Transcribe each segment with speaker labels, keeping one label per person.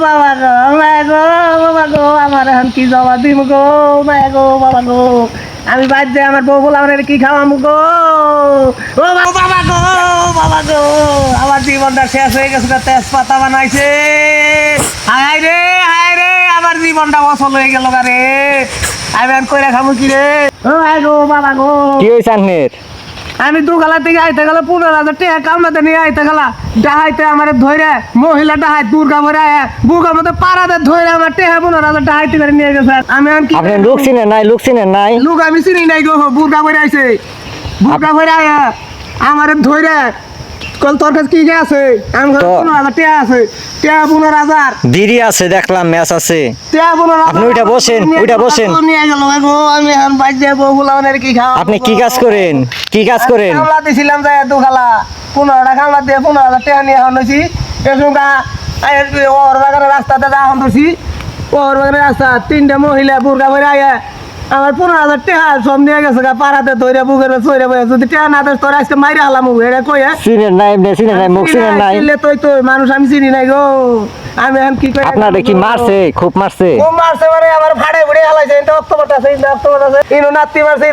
Speaker 1: বাবা গো মায়া গো বাবা গো আমার এখন কি জমা দিম গো মায়া গো বাবা গো আমি বাদ যাই আমার বউ বলে আমার কি খাওয়ামু গো ও বাবা গো বাবা গো আমার জীবনটা শেষ হয়ে গেছে তেজপাতা বানাইছে হায় রে আমার জীবনটা অসল হয়ে গেল রে আমি আর কইরা খামু কি রে ও মায়া গো বাবা গো
Speaker 2: কি হইছে আন্নের?
Speaker 1: আমি দুখালা থেকে আইতে গেলে 15,000 টাকা কামাতে নিয়ে আইতে গেলা ডাহাইতে আমার ধরে মহিলা ডাহাই দুর্গা ভরে বুকের মধ্যে পাড়াতে ধরে আমার টাকা 15,000 ডাহাইতে করে নিয়ে গেছে আমি কি
Speaker 2: আপনি লোক চিনেন নাই
Speaker 1: লোক আমি চিনি নাই গো বুর্গা ভরে আইছে বুর্গা ভরে আয়া আমার ধরে কল তোর কাছে কি আছে আমি 15,000 টাকা আছে টাকা 15,000
Speaker 2: দিদি আছে, দেখলাম ম্যাচ আছে।
Speaker 1: টাকা 15,000
Speaker 2: আপনি ওইটা বসেন
Speaker 1: নিয়ে গেল গো আমি এখন বাইর যাব বুলাওনের কি খাওয়া
Speaker 2: আপনি কি কাজ করেন
Speaker 1: কামলা দিছিলাম যাই দুখালা 15 টাকা কামলা দিয়ে 15,000 টাকা নিয়ে এখন হয়েছি এসুকা ওর বাগানের রাস্তাতে যা এখন ধরছি ওর বাগানের রাস্তা 3টে মহিলা বুর্গা ভরে আয়া আমার 15,000 টাকা সব নিয়ে গেছে পাড়াতে ধরে বুকের চইরে বয়ে যদি টাকা না দেয় তোর আজকে মাইরে হালাম এটা কয়ে
Speaker 2: চিনেন নাই মুখ চিনেন নাই।
Speaker 1: তুই মানুষ আমি চিনি নাই গো আমি এখন কি করি
Speaker 2: আপনারে কি মারছে? খুব মারছে
Speaker 1: মানে আমার ভাড়ে ভুড়ে হালাইছে এটা অক্টোবরটা আছে ইনো নাতি মারছে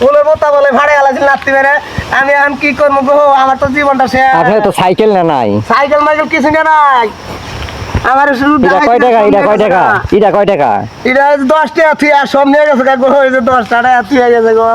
Speaker 1: উলের মোতা বলে ভাড়ে হালাইছে নাতি মেরে আমি এখন কি করবো গো আমার তো জীবনটা শেষ
Speaker 2: আপনার তো সাইকেল না নাই।
Speaker 1: সাইকেল মাইকেল কিছু না নাই আমার শুধু
Speaker 2: এটা কয় টাকা
Speaker 1: এটা 10 টাকা তুই আর সব নিয়ে গেছে গো 10 টাকা তুই গেছে গো